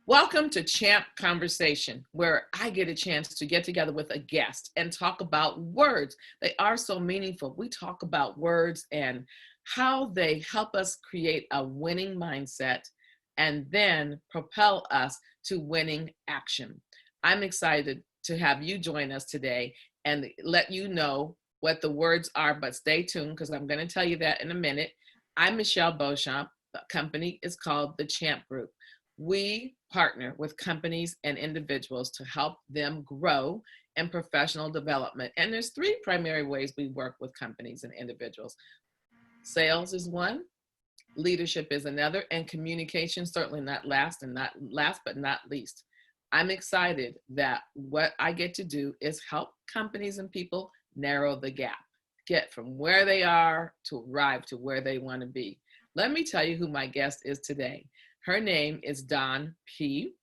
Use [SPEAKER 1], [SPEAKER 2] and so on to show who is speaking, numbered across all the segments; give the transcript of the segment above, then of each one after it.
[SPEAKER 1] Welcome to Champ Conversation, where I get a chance to get together with a guest and talk about words. They are so meaningful. We talk about words and how they help us create a winning mindset and then propel us to winning action. I'm excited to have you join us today and let you know what the words are, but stay tuned because I'm going to tell you that in a minute. I'm Michelle Beauchamp. The company is called the Champ Group. We partner with companies and individuals to help them grow in professional development. And there's three primary ways we work with companies and individuals. Sales is one, leadership is another, and communication certainly not last but not least. I'm excited that what I get to do is help companies and people narrow the gap, get from where they are to arrive to where they want to be. Let me tell you who my guest is today. Her name is Dawn P.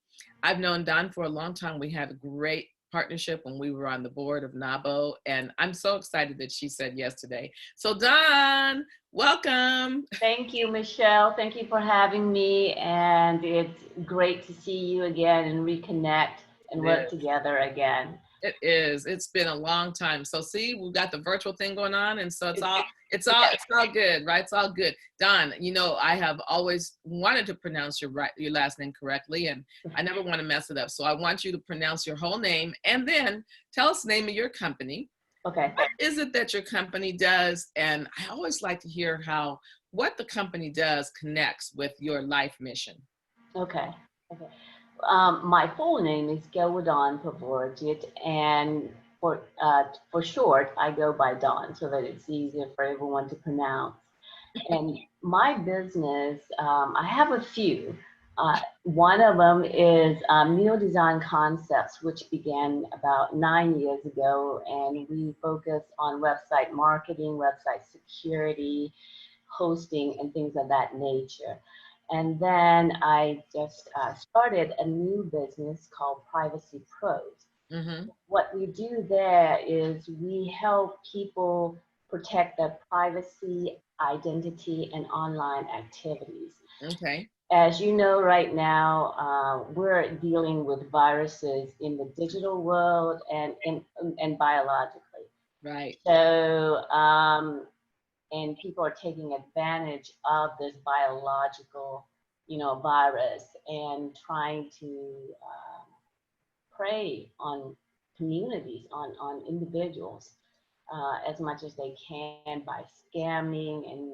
[SPEAKER 1] I've known Dawn for a long time. We had a great partnership when we were on the board of NABO, and I'm so excited that she said yes today. So Dawn, welcome.
[SPEAKER 2] Thank you, Michelle. Thank you for having me, and it's great to see you again and reconnect and work together again.
[SPEAKER 1] It is. It's been a long time. So see, we've got the virtual thing going on, and so it's all good, right? It's all good. Dawn, I have always wanted to pronounce your last name correctly, and I never want to mess it up. So I want you to pronounce your whole name, and then tell us the name of your company.
[SPEAKER 2] Okay.
[SPEAKER 1] What is it that your company does? And I always like to hear what the company does connects with your life mission.
[SPEAKER 2] Okay. My full name is Phravorachith, and for short, I go by Dawn so that it's easier for everyone to pronounce. And my business, I have a few. One of them is Neo Design Concepts, which began about 9 years ago, and we focus on website marketing, website security, hosting, and things of that nature. And then I just started a new business called Privacy Pros.
[SPEAKER 1] Mm-hmm.
[SPEAKER 2] What we do there is we help people protect their privacy, identity, and online activities.
[SPEAKER 1] Okay.
[SPEAKER 2] As you know, right now, we're dealing with viruses in the digital world and biologically.
[SPEAKER 1] Right.
[SPEAKER 2] So, and people are taking advantage of this biological, virus and trying to prey on communities, on individuals as much as they can by scamming and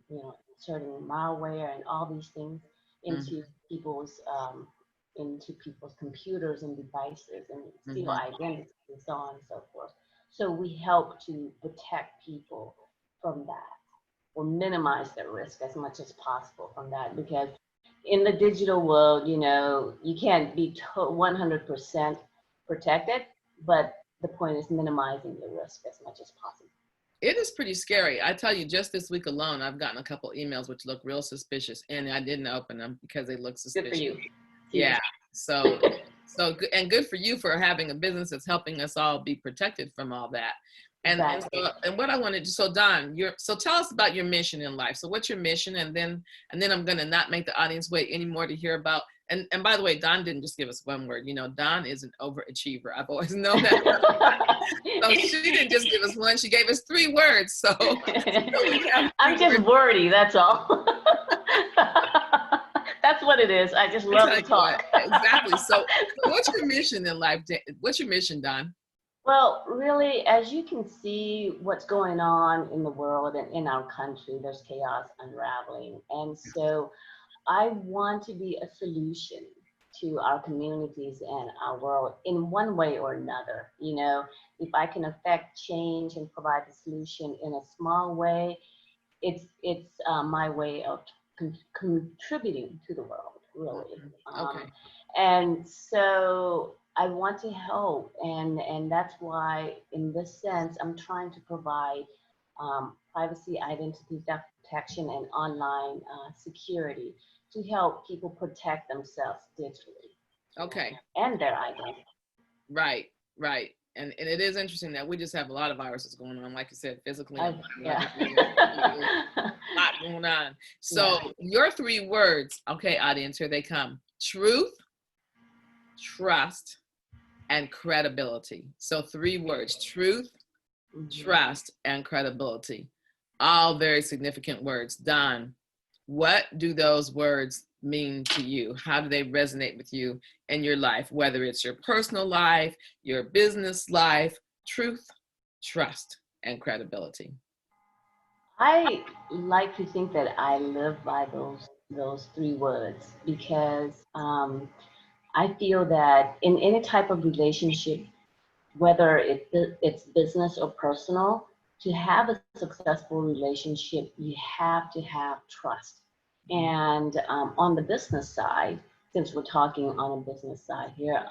[SPEAKER 2] inserting malware and all these things into people's into people's computers and devices and steal identities and so on and so forth. So we help to protect people from that or minimize the risk as much as possible from that, because in the digital world, you can't be 100% protected, but the point is minimizing the risk as much as possible.
[SPEAKER 1] It is pretty scary. I tell you, just this week alone, I've gotten a couple emails which look real suspicious, and I didn't open them because they look suspicious.
[SPEAKER 2] Good for you.
[SPEAKER 1] Yeah. So good, and good for you for having a business that's helping us all be protected from all that.
[SPEAKER 2] Exactly.
[SPEAKER 1] And what I wanted to, so Dawn, so tell us about your mission in life. So what's your mission? And then I'm going to not make the audience wait anymore to hear about, and by the way, Dawn didn't just give us one word. Dawn is an overachiever. I've always known that. So she didn't just give us one, she gave us 3 words. So
[SPEAKER 2] I'm just wordy, that's all. That's what it is. I just love to talk.
[SPEAKER 1] Exactly. So what's your mission in life? What's your mission, Dawn?
[SPEAKER 2] Well, really, as you can see what's going on in the world and in our country, there's chaos unraveling. And so I want to be a solution to our communities and our world in one way or another. If I can affect change and provide a solution in a small way, it's my way of contributing to the world, really.
[SPEAKER 1] Okay.
[SPEAKER 2] And so I want to help, and that's why, in this sense, I'm trying to provide privacy, identity theft protection, and online security to help people protect themselves digitally.
[SPEAKER 1] Okay.
[SPEAKER 2] And their identity.
[SPEAKER 1] Right. And it is interesting that we just have a lot of viruses going on, like you said, physically.
[SPEAKER 2] Yeah.
[SPEAKER 1] A lot going on. So your 3 words, okay, audience, here they come. Truth, trust, and credibility. So 3 words: truth,
[SPEAKER 2] Mhm.
[SPEAKER 1] trust, and credibility. All very significant words. Don, what do those words mean to you? How do they resonate with you in your life, whether it's your personal life, your business life? Truth, trust, and credibility.
[SPEAKER 2] I like to think that I live by those 3 words because I feel that in any type of relationship, whether it's business or personal, to have a successful relationship, you have to have trust. And on the business side, since we're talking on a business side here,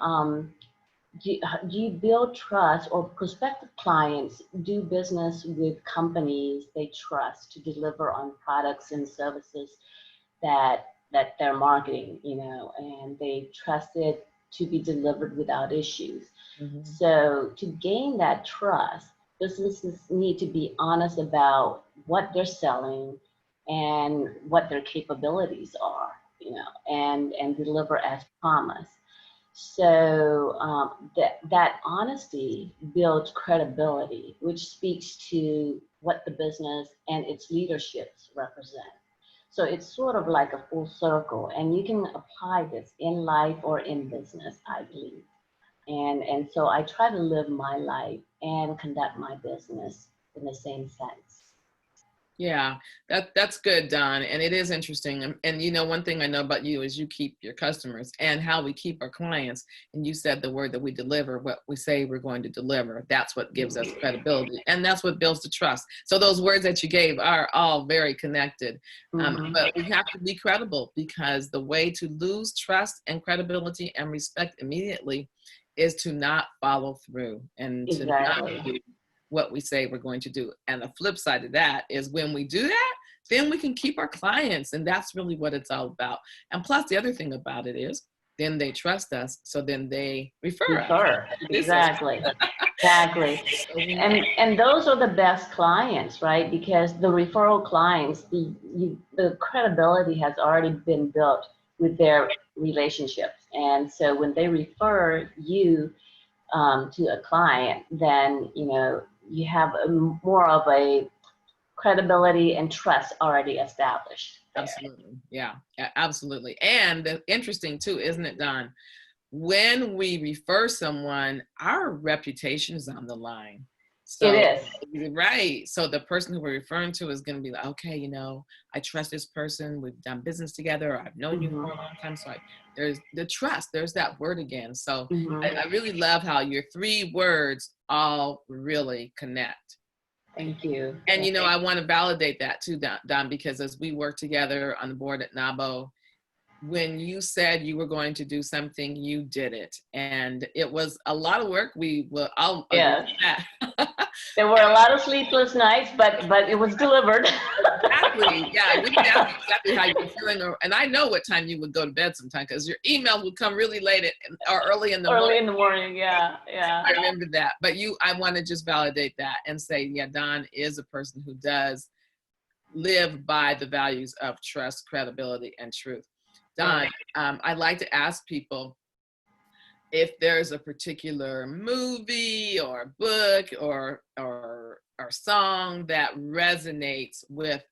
[SPEAKER 2] do you build trust, or prospective clients do business with companies they trust to deliver on products and services that they're marketing, and they trust it to be delivered without issues.
[SPEAKER 1] Mhm.
[SPEAKER 2] So to gain that trust, businesses need to be honest about what they're selling and what their capabilities are, and deliver as promised. So that honesty builds credibility, which speaks to what the business and its leaderships represent. So it's sort of like a full circle, and you can apply this in life or in business, I believe. And so I try to live my life and conduct my business in the same sense.
[SPEAKER 1] Yeah, that's good, Don. And it is interesting. And one thing I know about you is you keep your customers, and how we keep our clients. And you said the word that we deliver, what we say we're going to deliver. That's what gives us credibility, and that's what builds the trust. So those words that you gave are all very connected.
[SPEAKER 2] Mm-hmm.
[SPEAKER 1] But we have to be credible, because the way to lose trust and credibility and respect immediately is to not follow through and to not
[SPEAKER 2] Exactly.
[SPEAKER 1] do what we say we're going to do. And the flip side of that is, when we do that, then we can keep our clients. And that's really what it's all about. And plus, the other thing about it is, then they trust us. So then they refer us.
[SPEAKER 2] Refer.
[SPEAKER 1] Business.
[SPEAKER 2] Exactly. Exactly.
[SPEAKER 1] So we,
[SPEAKER 2] And those are the best clients, right? Because the referral clients, the credibility has already been built with their relationships. And so when they refer you to a client, then you have more of a credibility and trust already established there.
[SPEAKER 1] absolutely. Yeah, absolutely. And interesting too, isn't it, Don? When we refer someone, our reputation is on the line.
[SPEAKER 2] It
[SPEAKER 1] So,
[SPEAKER 2] is.
[SPEAKER 1] right. So the person who we're referring to is going to be like, okay, I trust this person. We've done business together. Or I've known you
[SPEAKER 2] Mm-hmm.
[SPEAKER 1] for a long time. So there's the trust. There's that word again. So
[SPEAKER 2] Mm-hmm.
[SPEAKER 1] I really love how your 3 words all really connect.
[SPEAKER 2] Thank you.
[SPEAKER 1] And
[SPEAKER 2] Yeah.
[SPEAKER 1] I want to validate that too, Don, because as we work together on the board at NABO, when you said you were going to do something, you did it. And it was a lot of work. I'll agree
[SPEAKER 2] Yes.
[SPEAKER 1] with that.
[SPEAKER 2] There were a lot of sleepless nights, but it was delivered.
[SPEAKER 1] Exactly. Yeah, we can ask exactly how you were feeling. And I know what time you would go to bed sometime, because your email would come really late or early in the
[SPEAKER 2] Early
[SPEAKER 1] morning.
[SPEAKER 2] in the morning, yeah, yeah.
[SPEAKER 1] I remember that. But I want to just validate that and say, yeah, Don is a person who does live by the values of trust, credibility, and truth. Don, I like to ask people if there's a particular movie or book or song that resonates with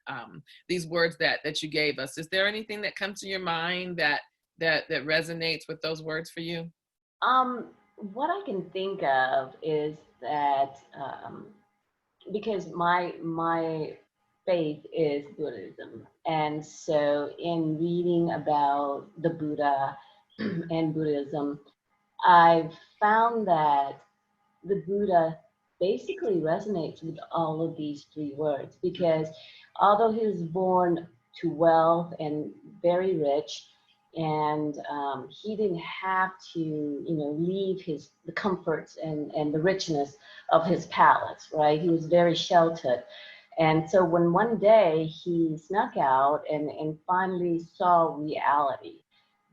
[SPEAKER 1] these words that you gave us. Is there anything that comes to your mind that resonates with those words for you?
[SPEAKER 2] What I can think of is that because my faith is Buddhism, and so in reading about the Buddha and Buddhism, I've found that the Buddha basically resonates with all of these 3 words, because although he was born to wealth and very rich, and he didn't have to, leave the comforts and the richness of his palace, right? He was very sheltered. And so when one day he snuck out and finally saw reality,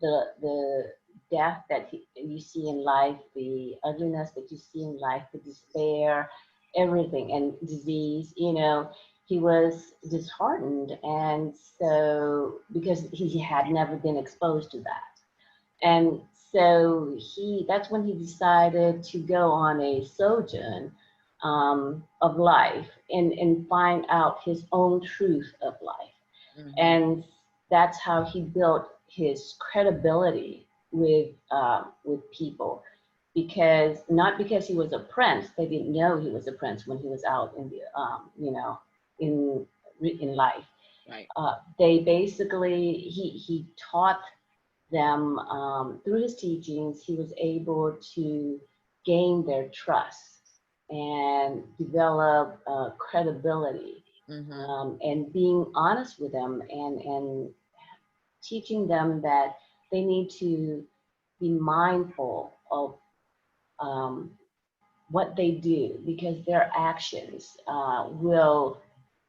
[SPEAKER 2] the death that you see in life, the ugliness that you see in life, the despair, everything, and disease, he was disheartened. And so, because he had never been exposed to that. And So that's when he decided to go on a sojourn of life and find out his own truth of life.
[SPEAKER 1] Mm-hmm.
[SPEAKER 2] And that's how he built his credibility with people, because not because he was a prince, they didn't know he was a prince when he was out in the in in life.
[SPEAKER 1] Right.
[SPEAKER 2] They basically he taught them through his teachings. He was able to gain their trust and develop credibility,
[SPEAKER 1] Mm-hmm.
[SPEAKER 2] and being honest with them, and teaching them that they need to be mindful of um, what they do, because their actions will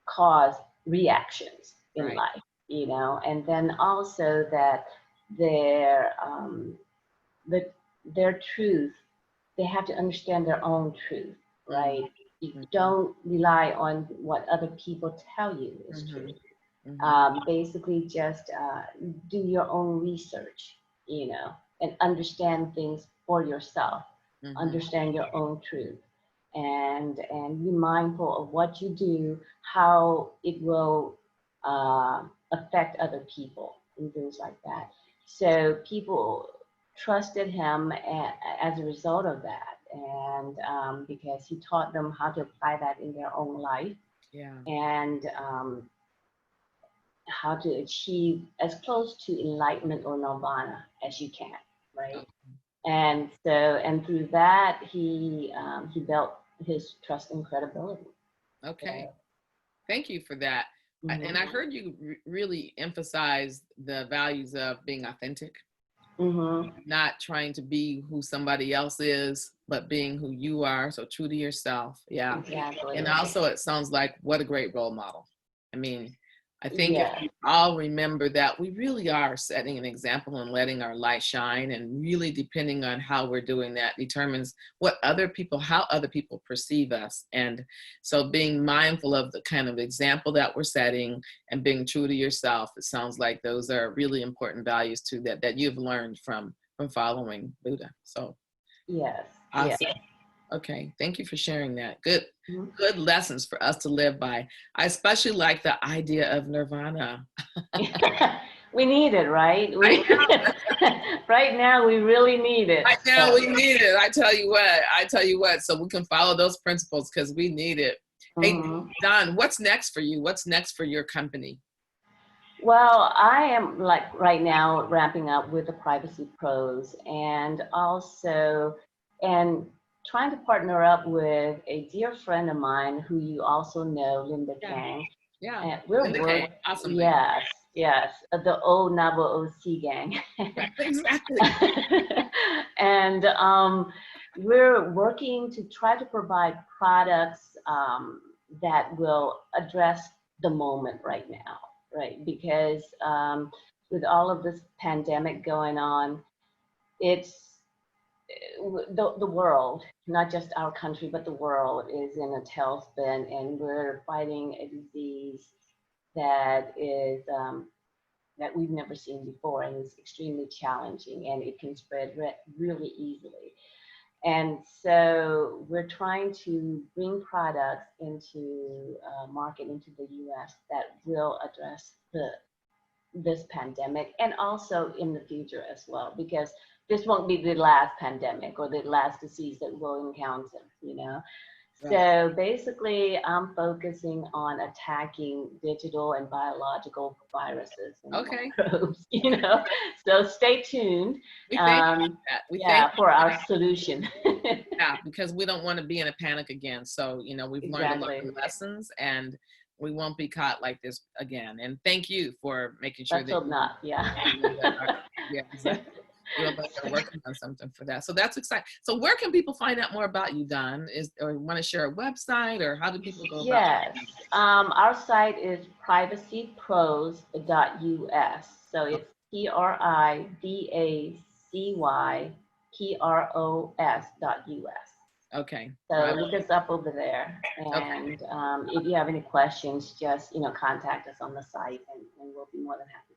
[SPEAKER 2] cause reactions in
[SPEAKER 1] Right.
[SPEAKER 2] life, and then also that their the, their truth, they have to understand their own truth, right? You
[SPEAKER 1] Mm-hmm.
[SPEAKER 2] don't rely on what other people tell you is
[SPEAKER 1] Mm-hmm.
[SPEAKER 2] true.
[SPEAKER 1] Mm-hmm.
[SPEAKER 2] Basically, just do your own research, and understand things for yourself.
[SPEAKER 1] Mm-hmm.
[SPEAKER 2] Understand your own truth, and be mindful of what you do, how it will affect other people, and things like that. So people trusted him as a result of that, and because he taught them how to apply that in their own life,
[SPEAKER 1] Yeah.
[SPEAKER 2] and how to achieve as close to enlightenment or nirvana as you can, right? And so, and through that, he built his trust and credibility.
[SPEAKER 1] Okay.
[SPEAKER 2] So,
[SPEAKER 1] Thank you for that. And
[SPEAKER 2] hmm
[SPEAKER 1] I heard you really emphasize the values of being authentic,
[SPEAKER 2] hmm
[SPEAKER 1] not trying to be who somebody else is, but being who you are. So true to yourself. Yeah. And
[SPEAKER 2] exactly.
[SPEAKER 1] also, it sounds like what a great role model. I mean, I think if
[SPEAKER 2] Yeah.
[SPEAKER 1] we all remember that we really are setting an example and letting our light shine, and really depending on how we're doing that determines how other people perceive us. And so being mindful of the kind of example that we're setting and being true to yourself, it sounds like those are really important values too that you've learned from following Buddha. So
[SPEAKER 2] Yes. Yeah.
[SPEAKER 1] awesome. Okay, thank you for sharing that. Good,
[SPEAKER 2] Mhm.
[SPEAKER 1] good lessons for us to live by. I especially like the idea of nirvana.
[SPEAKER 2] We need it, right?
[SPEAKER 1] I
[SPEAKER 2] We right now we really need it.
[SPEAKER 1] Right now we need it. I tell you what. I tell you what. So we can follow those principles because we need it. Hey,
[SPEAKER 2] Mhm.
[SPEAKER 1] Don, what's next for you? What's next for your company?
[SPEAKER 2] Well, I am like right now ramping up with the privacy pros, and also and trying to partner up with a dear friend of mine who you also know, Linda
[SPEAKER 1] Yeah,
[SPEAKER 2] Kang.
[SPEAKER 1] yeah.
[SPEAKER 2] And we're
[SPEAKER 1] Linda Kay,
[SPEAKER 2] work
[SPEAKER 1] awesome name.
[SPEAKER 2] yes, yes, the old Nabo OC gang.
[SPEAKER 1] Right, exactly.
[SPEAKER 2] And we're working to try to provide products that will address the moment right now, right? Because with all of this pandemic going on, it's the world, not just our country, but the world is in a tailspin, and we're fighting a disease that is that we've never seen before, and is extremely challenging, and it can spread really easily. And so we're trying to bring products into market into the U.S. that will address this pandemic, and also in the future as well, because this won't be the last pandemic or the last disease that we'll encounter,
[SPEAKER 1] Right.
[SPEAKER 2] So basically, I'm focusing on attacking digital and biological viruses and
[SPEAKER 1] Okay.
[SPEAKER 2] microbes, So stay tuned,
[SPEAKER 1] We thank you
[SPEAKER 2] um,
[SPEAKER 1] for that. We thank
[SPEAKER 2] yeah,
[SPEAKER 1] you
[SPEAKER 2] for
[SPEAKER 1] for
[SPEAKER 2] our
[SPEAKER 1] that.
[SPEAKER 2] solution.
[SPEAKER 1] Yeah, because we don't want to be in a panic again. So, we've learned a lot
[SPEAKER 2] Exactly.
[SPEAKER 1] of lessons and we won't be caught like this again. And thank you for making sure
[SPEAKER 2] Let's
[SPEAKER 1] that
[SPEAKER 2] hope not. Yeah.
[SPEAKER 1] you and Linda are, yeah, exactly. You and Linda are working on something for that. So that's exciting. So where can people find out more about you, Don? Or want to share a website, or how do people go about
[SPEAKER 2] Yes, our site is privacypros.us. So
[SPEAKER 1] it?
[SPEAKER 2] it's privacypros.us.
[SPEAKER 1] Okay.
[SPEAKER 2] So
[SPEAKER 1] Private.
[SPEAKER 2] look us up over there.
[SPEAKER 1] Okay.
[SPEAKER 2] And if you have any questions, just contact us on the site, and we'll be more than happy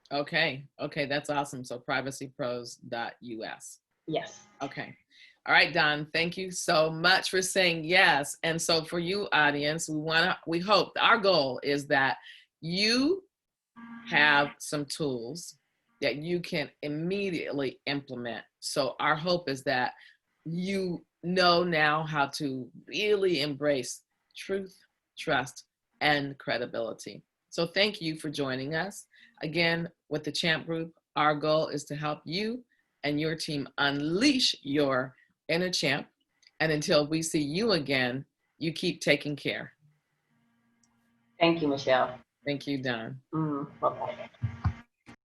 [SPEAKER 2] to.
[SPEAKER 1] Okay. Okay. That's awesome. So privacypros.us.
[SPEAKER 2] Yes.
[SPEAKER 1] Okay. All right, Don, thank you so much for saying yes. And so for you audience, we hope our goal is that you have some tools that you can immediately implement. So our hope is that you know now how to really embrace truth, trust, and credibility. So thank you for joining us. Again, with the Champ Group, our goal is to help you and your team unleash your inner champ. And until we see you again, you keep taking care.
[SPEAKER 2] Thank you, Michelle.
[SPEAKER 1] Thank you, Don.
[SPEAKER 2] Bye-bye.